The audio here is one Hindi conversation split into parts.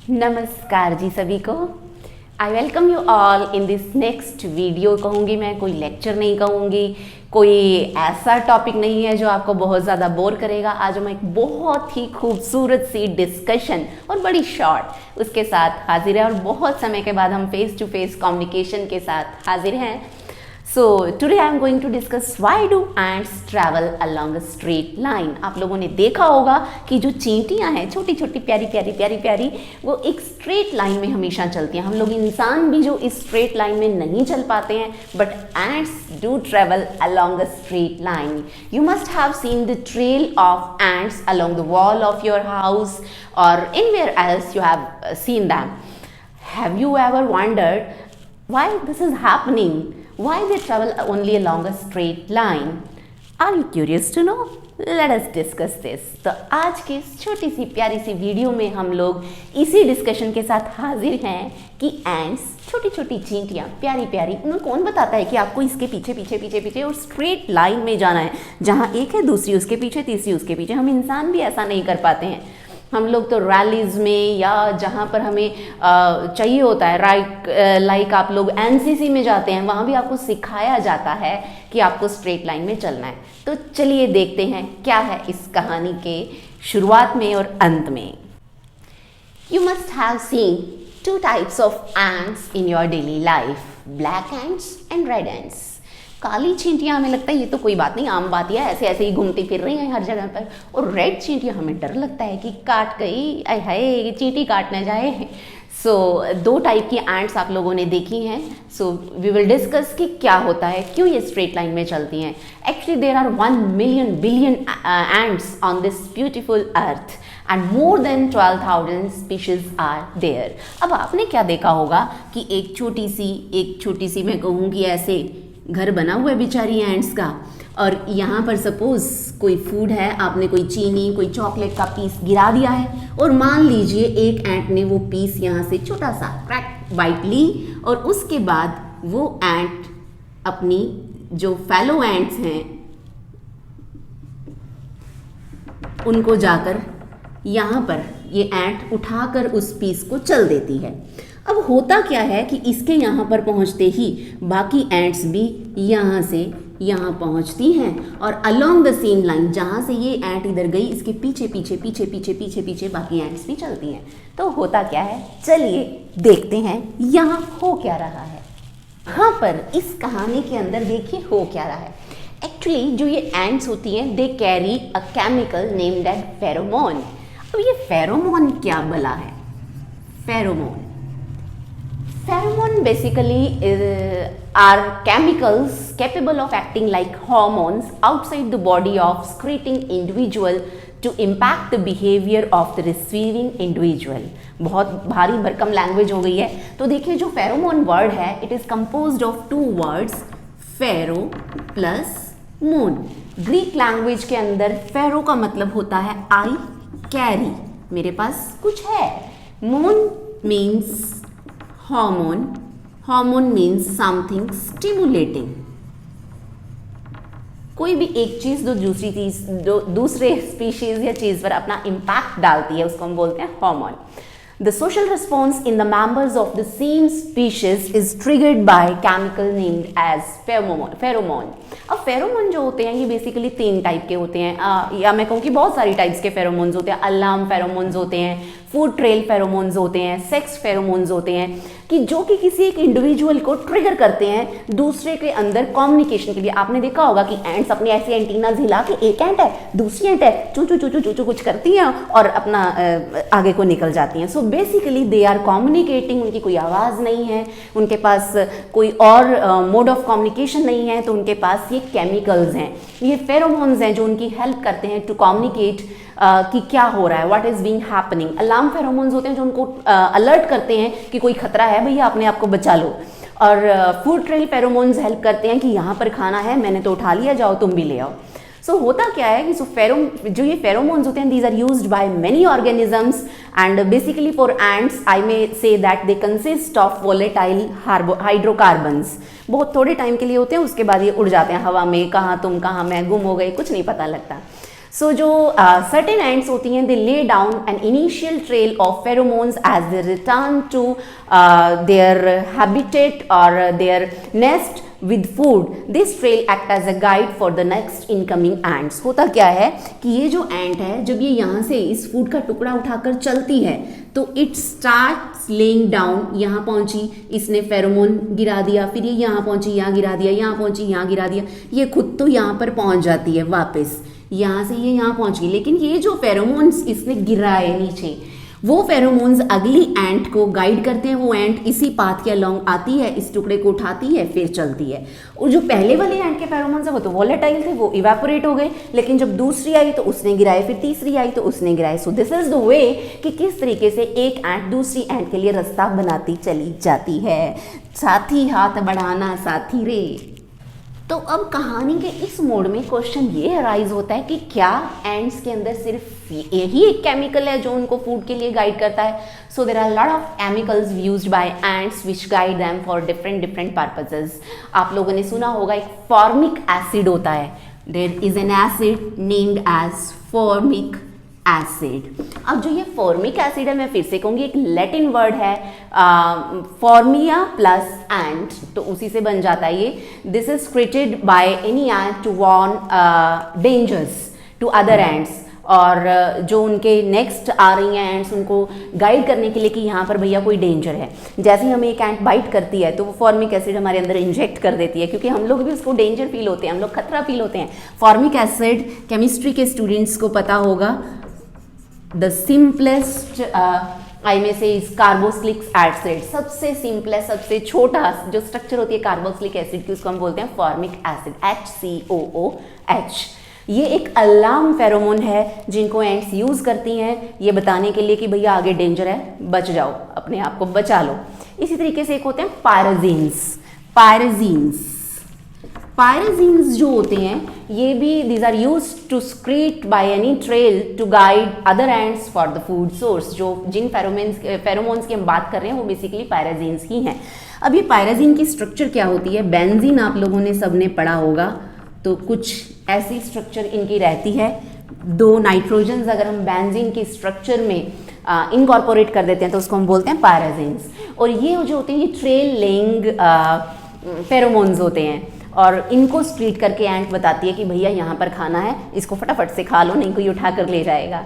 नमस्कार जी सभी को। I welcome you all in this next video. कहूँगी मैं, कोई लेक्चर नहीं कहूँगी, कोई ऐसा टॉपिक नहीं है जो आपको बहुत ज़्यादा बोर करेगा। आज हम एक बहुत ही खूबसूरत सी डिस्कशन और बड़ी शॉर्ट उसके साथ हाजिर है, और बहुत समय के बाद हम फेस टू फेस कम्युनिकेशन के साथ हाजिर हैं। So today I am going to discuss why do ants travel along a straight line। आप लोगों ने देखा होगा कि जो चींटियां हैं, छोटी छोटी प्यारी प्यारी प्यारी प्यारी, वो एक स्ट्रेट लाइन में हमेशा चलती हैं। हम लोग इंसान भी जो इस स्ट्रेट लाइन में नहीं चल पाते हैं, but ants do travel along a straight line। You must have seen the trail of ants along the wall of your house or anywhere else you have seen them। Have you ever wondered why this is happening? Why they travel only along a straight line? Are you curious to know? Let us discuss this। तो आज की इस छोटी सी प्यारी सी वीडियो में हम लोग इसी डिस्कशन के साथ हाजिर हैं कि एंड्स, छोटी छोटी चींटियाँ प्यारी प्यारी, उन्हें कौन बताता है कि आपको इसके पीछे पीछे पीछे पीछे और स्ट्रेट लाइन में जाना है, जहाँ एक है दूसरी उसके पीछे, तीसरी उसके पीछे। हम इंसान भी ऐसा नहीं कर पाते हैं। हम लोग तो रैलीज में या जहाँ पर हमें चाहिए होता है, लाइक आप लोग एनसीसी में जाते हैं, वहाँ भी आपको सिखाया जाता है कि आपको स्ट्रेट लाइन में चलना है। तो चलिए देखते हैं क्या है इस कहानी के शुरुआत में और अंत में। You must have seen two types of ants in your daily life, black ants and red ants. काली चींटियाँ हमें लगता है ये तो कोई बात नहीं, आम बात है, ऐसे ऐसे ही घूमती फिर रही हैं हर जगह पर। और रेड चींटियाँ हमें डर लगता है कि काट गई, आय हाय चींटी काट न जाए। सो दो टाइप की एंट्स आप लोगों ने देखी हैं। सो वी विल डिस्कस कि क्या होता है, क्यों ये स्ट्रेट लाइन में चलती हैं। Actually there are 1 million billion ants on this beautiful earth and more than 12,000 species are there। अब आपने क्या देखा होगा कि एक छोटी सी मैं कहूँगी ऐसे घर बना हुआ है बेचारी एंट्स का, और यहाँ पर सपोज कोई फूड है, आपने कोई चीनी, कोई चॉकलेट का पीस गिरा दिया है, और मान लीजिए एक एंट ने वो पीस यहाँ से छोटा सा क्रैक बाइट ली, और उसके बाद वो एंट अपनी जो फेलो एंट्स हैं उनको जाकर यहाँ पर ये एंट उठाकर उस पीस को चल देती है। अब होता क्या है कि इसके यहाँ पर पहुँचते ही बाकी एंट्स भी यहाँ से यहाँ पहुँचती हैं, और अलोंग द सेम लाइन जहाँ से ये एंट इधर गई, इसके पीछे पीछे पीछे पीछे पीछे पीछे बाकी एंट्स भी चलती हैं। तो होता क्या है, चलिए देखते हैं यहाँ हो क्या रहा है। यहाँ पर इस कहानी के अंदर देखिए हो क्या रहा है। एक्चुअली जो ये एंट्स होती हैं, they carry a chemical named as pheromone. अब ये फेरोमोन क्या भला है? Pheromone basically are chemicals capable of acting like hormones outside the body of secreting individual to impact the behavior of the receiving individual। बहुत भारी भरकम लैंग्वेज हो गई है। तो देखिए जो फेरोमोन वर्ड है, it is composed of 2 words, phero plus mone. Greek language के अंदर फेरो का मतलब होता है आई कैरी, मेरे पास कुछ है। मोन means hormone, hormone means something stimulating. कोई भी एक चीज जो दूसरी चीज, जो दूसरे स्पीशीज या चीज पर अपना इम्पैक्ट डालती है, उसको हम बोलते हैं hormone. The social response in the members of the same species is triggered by chemical named as pheromone। अब फेरोमोन जो होते हैं ये बेसिकली 3 टाइप के होते हैं, या मैं कहूँ कि बहुत सारी टाइप्स के फेरोमोन्स होते हैं। अलार्म फेरोमोन्स होते हैं, फूड ट्रेल फेरोमोन्स होते हैं, सेक्स फेरोमोन्स होते हैं, कि जो कि किसी एक इंडिविजुअल को ट्रिगर करते हैं दूसरे के अंदर कम्युनिकेशन के लिए। आपने देखा होगा कि एंट्स अपने ऐसे एंटीना हिला के, एक एंट है दूसरी एंट है चू चू चू चू चू कुछ करती हैं और अपना आगे को निकल जाती हैं। So basically they are communicating, उनकी कोई आवाज़ नहीं है, उनके पास कोई और मोड ऑफ कम्युनिकेशन नहीं है, तो उनके पास ये केमिकल्स हैं, ये फेरोमोन्स हैं जो उनकी हेल्प करते हैं टू कम्युनिकेट कि क्या हो रहा है, what is being happening. Alarm pheromones होते हैं जो उनको अलर्ट करते हैं कि कोई खतरा है भैया, अपने आप को बचा लो। और फूड ट्रेल फेरोमोन्स हेल्प करते हैं कि यहाँ पर खाना है, मैंने तो उठा लिया, जाओ तुम भी ले आओ। सो होता क्या है कि जो ये फेरोमोन्स होते हैं, these are used by many organisms and basically for ants I may say that they consist of volatile hydrocarbons. बहुत थोड़े टाइम के लिए होते हैं, उसके बाद ये उड़ जाते हैं हवा में, कहाँ तुम कहाँ मैं, गुम हो गए, कुछ नहीं पता लगता। सो जो सर्टेन एंट्स होती हैं, they lay down an initial trail of pheromones as they return to their habitat और their nest with food. This trail act as a guide for the next incoming ants. होता क्या है कि ये जो एंट है, जब ये यहाँ से इस फूड का टुकड़ा उठाकर चलती है तो इट स्टार्ट्स लेइंग डाउन, यहाँ पहुँची, इसने फेरोमोन गिरा दिया, फिर ये यहाँ पहुँची, यहाँ गिरा दिया, यहाँ पहुँची, यहाँ गिरा दिया, ये खुद तो यहाँ पर पहुँच जाती है वापस, यहाँ से ये यहाँ पहुँच गई, लेकिन ये जो फेरोमोन्स इसने गिराए नीचे, वो फेरोमोन्स अगली एंट को गाइड करते हैं। वो एंट इसी पाथ के अलोंग आती है, इस टुकड़े को उठाती है, फिर चलती है। और जो पहले वाले एंट के फेरोमोन्स है वो तो वोलेटाइल थे, वो इवेपोरेट हो गए, लेकिन जब दूसरी आई तो उसने गिराए, फिर तीसरी आई तो उसने गिराए। So this is the way कि किस तरीके से एक एंट दूसरी एंट के लिए रास्ता बनाती चली जाती है। साथी हाथ बढ़ाना साथी रे। तो अब कहानी के इस मोड में क्वेश्चन ये अराइज होता है कि क्या एंट्स के अंदर सिर्फ यही एक केमिकल है जो उनको फूड के लिए गाइड करता है? So there are lot of chemicals used by ants which guide them for different purposes. आप लोगों ने सुना होगा एक फॉर्मिक एसिड होता है, there is an acid named as formic acid. अब जो ये फॉर्मिक एसिड है, मैं फिर से कहूँगी, एक लैटिन वर्ड है फॉर्मिया प्लस एंट, तो उसी से बन जाता है ये। This is created by any ant to warn dangers to other ants, और जो उनके नेक्स्ट आ रही हैं एंट्स उनको गाइड करने के लिए कि यहाँ पर भैया कोई डेंजर है। जैसे ही हमें एक एंट बाइट करती है तो वो फॉर्मिक एसिड हमारे अंदर इंजेक्ट कर देती है, क्योंकि हम लोग भी उसको डेंजर फील होते हैं, हम लोग खतरा फील होते हैं। फॉर्मिक एसिड केमिस्ट्री के स्टूडेंट्स को पता होगा, द सिंपलेस्ट आई में से इस कार्बोक्सिलिक एसिड, सबसे सिंपलेस्ट, सबसे छोटा जो स्ट्रक्चर होती है कार्बोक्सिलिक एसिड की, उसको हम बोलते हैं फॉर्मिक एसिड, HCOOH। ये एक अलार्म फेरोमोन है जिनको एंट्स यूज करती हैं ये बताने के लिए कि भैया आगे डेंजर है, बच जाओ, अपने आप को बचा लो। इसी तरीके से एक होते हैं पायरेजीन्स जो होते हैं, ये भी these are use to secrete by any trail to guide other ants for the food source. जो जिन फेरोमोन्स की हम बात कर रहे हैं वो बेसिकली पायरेजीन्स ही हैं। अब ये पायरेजीन की स्ट्रक्चर क्या होती है? बेंजीन आप लोगों ने सबने पढ़ा होगा, तो कुछ ऐसी स्ट्रक्चर इनकी रहती है। 2 नाइट्रोजन्स अगर हम बेंजीन की स्ट्रक्चर में इनकॉर्पोरेट कर देते हैं तो उसको हम बोलते हैं पायरेजीन्स। और ये जो होते हैं ये ट्रेल लेइंग फेरोमोन्स होते हैं, और इनको स्क्रीट करके एंट बताती है कि भैया यहाँ पर खाना है, इसको फटाफट से खा लो, नहीं कोई उठा कर ले जाएगा।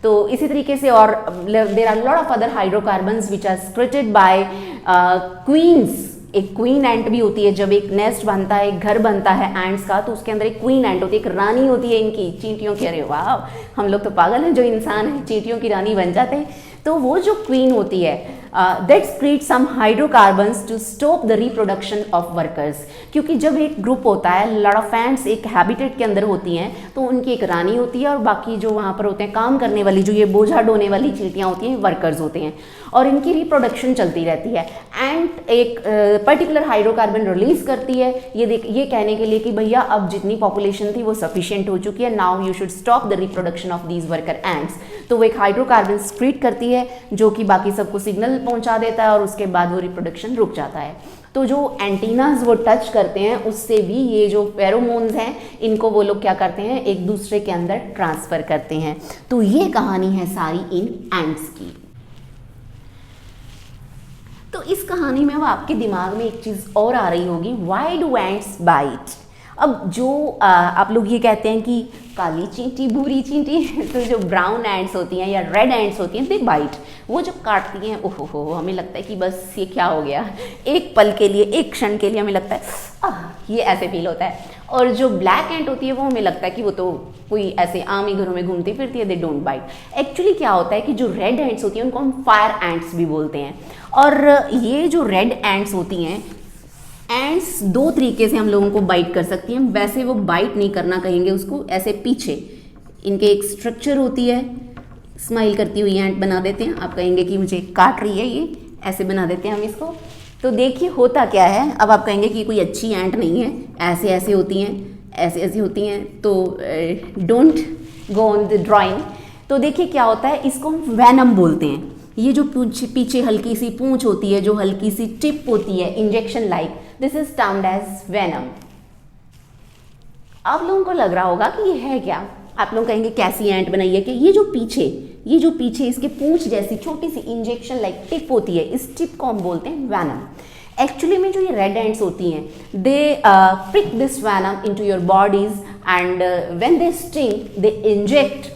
तो इसी तरीके से, और there are lot of other hydrocarbons which are secreted by queens. एक क्वीन एंट भी होती है, जब एक नेस्ट बनता है, एक घर बनता है एंट्स का, तो उसके अंदर एक क्वीन एंट होती है, एक रानी होती है इनकी, चींटियों की। अरे वाह, हम लोग तो पागल हैं जो इंसान है, चींटियों की रानी बन जाते हैं। तो वो जो क्वीन होती है that create some hydrocarbons to stop the reproduction of workers. क्योंकि जब एक ग्रुप होता है, लॉट ऑफ एंट्स एक हैबिटेट के अंदर होती हैं, तो उनकी एक रानी होती है और बाकी जो वहाँ पर होते हैं काम करने वाली, जो ये बोझा ढोने वाली चींटियाँ होती हैं, वर्कर्स होते हैं, और इनकी रिप्रोडक्शन चलती रहती है। एंट एक पर्टिकुलर हाइड्रोकार्बन रिलीज करती है ये कहने के लिए कि भैया अब जितनी पॉपुलेशन थी वो सफिशिएंट हो चुकी है, now you should stop the reproduction of these worker ants. तो वो एक हाइड्रोकार्बन स्क्रीट करती है जो कि बाकी सबको सिग्नल पहुंचा देता है, और उसके बाद वो रिप्रोडक्शन रुक जाता है। तो जो एंटीनाज वो टच करते हैं उससे भी ये जो फेरोमोन्स हैं इनको वो लोग क्या करते हैं, एक दूसरे के अंदर ट्रांसफर करते हैं। तो ये कहानी है सारी इन एंट्स की। तो इस कहानी में अब आपके दिमाग में एक चीज़ और आ रही होगी, व्हाई डू एंट्स बाइट। अब जो आप लोग ये कहते हैं कि काली चींटी, भूरी चींटी, तो जो ब्राउन एंट्स होती हैं या रेड एंट्स होती हैं, दे बाइट। वो जब काटती हैं, ओहो, हमें लगता है कि बस ये क्या हो गया, एक पल के लिए, एक क्षण के लिए हमें लगता है ये ऐसे फील होता है। और जो ब्लैक एंट होती है वो हमें लगता है कि वो तो कोई ऐसे आम ही घरों में घूमती फिरती है, दे डोंट बाइट। एक्चुअली क्या होता है कि जो रेड एंट्स होती हैं उनको हम फायर एंट्स भी बोलते हैं। और ये जो रेड एंट्स होती हैं, एंट्स 2 तरीके से हम लोगों को बाइट कर सकती हैं। वैसे वो बाइट नहीं करना कहेंगे उसको, ऐसे पीछे इनके एक स्ट्रक्चर होती है, स्माइल करती हुई एंट बना देते हैं। आप कहेंगे कि मुझे काट रही है ये, ऐसे बना देते हैं हम इसको। तो देखिए होता क्या है, अब आप कहेंगे कि कोई अच्छी एंट नहीं है, ऐसे ऐसे होती हैं, ऐसी ऐसी होती हैं, तो don't go on the drawing. तो देखिए क्या होता है, इसको हम वेनम बोलते हैं। ये जो पीछे हल्की सी पूंछ होती है, जो हल्की सी टिप होती है injection like, this is termed as venom. आप लोगों को लग रहा होगा कि ये है क्या, आप लोग कहेंगे कैसी एंट बनाई है, कि ये जो पीछे इसके पूंछ जैसी छोटी सी इंजेक्शन लाइक टिप होती है, इस टिप को हम बोलते हैं वेनम। एक्चुअली में जो ये रेड एंट्स होती हैं, दे prick this venom into your bodies and when they sting they inject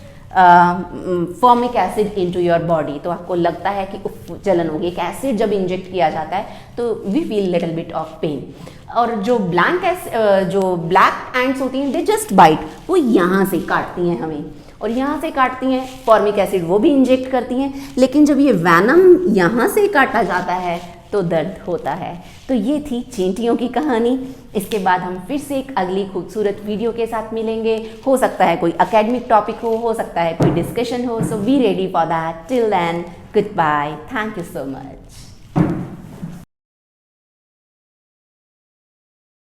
formic acid into your body. तो आपको लगता है कि उफ जलन होगी, एक एसिड जब इंजेक्ट किया जाता है तो we feel little bit of pain. और जो ब्लैक एंट्स होती हैं, दे जस्ट बाइट, वो यहाँ से काटती हैं हमें, और यहाँ से काटती हैं, फॉर्मिक एसिड वो भी इंजेक्ट करती हैं, लेकिन जब ये वेनम यहाँ से काटा जाता है तो दर्द होता है। तो ये थी चींटियों की कहानी। इसके बाद हम फिर से एक अगली खूबसूरत वीडियो के साथ मिलेंगे। हो सकता है कोई एकेडमिक टॉपिक हो सकता है कोई डिस्कशन हो, so be ready for that. Till then, goodbye, thank you so much.